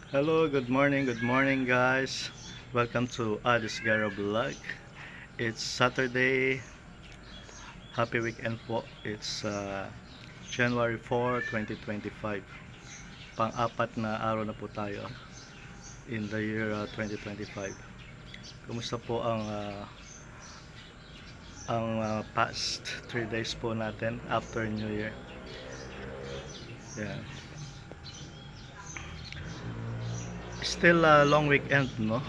Hello, good morning guys. Welcome to Adis Garo Vlog. It's Saturday. Happy weekend po. It's January 4, 2025. Pang-apat na araw na po tayo in the year 2025. Kumusta po ang past 3 days po natin after New Year? Yeah. Still long weekend, no?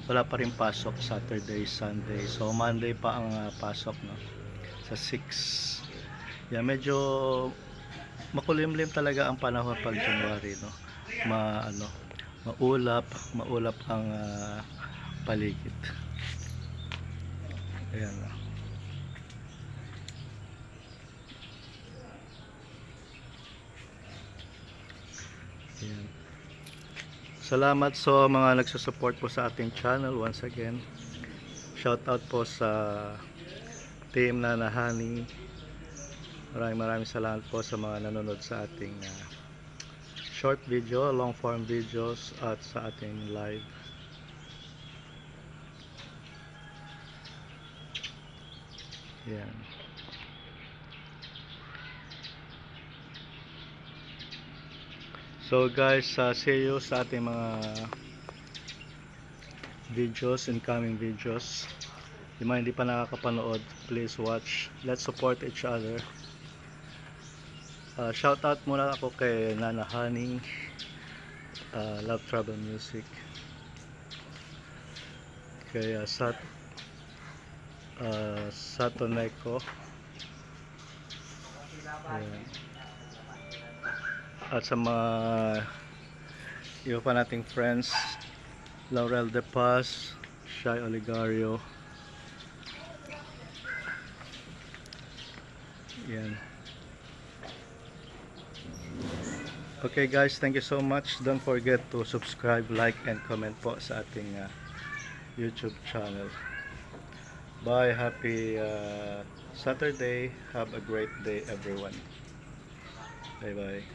Wala pa rin pasok Saturday, Sunday. So Monday pa ang pasok, no? Sa 6. Yeah, medyo makulimlim talaga ang panahon pag January, no? Ano, maulap ang paligid. Ayan, no? Ayan. Salamat sa mga nagsusupport po sa ating channel once again. Shout out po sa team Nanahani. Maraming salamat po sa mga nanonood sa ating short video, long form videos at sa ating live. Yan. So guys, see you sa ating mga videos, incoming videos. Yung mga hindi pa nakakapanood, please watch. Let's support each other. Shout out muna ako kay Nana Honey, Love Travel Music, kay Satoneko, at sa mga iba pa nating friends, Laurel De Paz, Shai Oligario. Yan. Okay guys, thank you so much. Don't forget to subscribe, like, and comment po sa ating YouTube channel. Bye, happy Saturday. Have a great day everyone. Bye bye.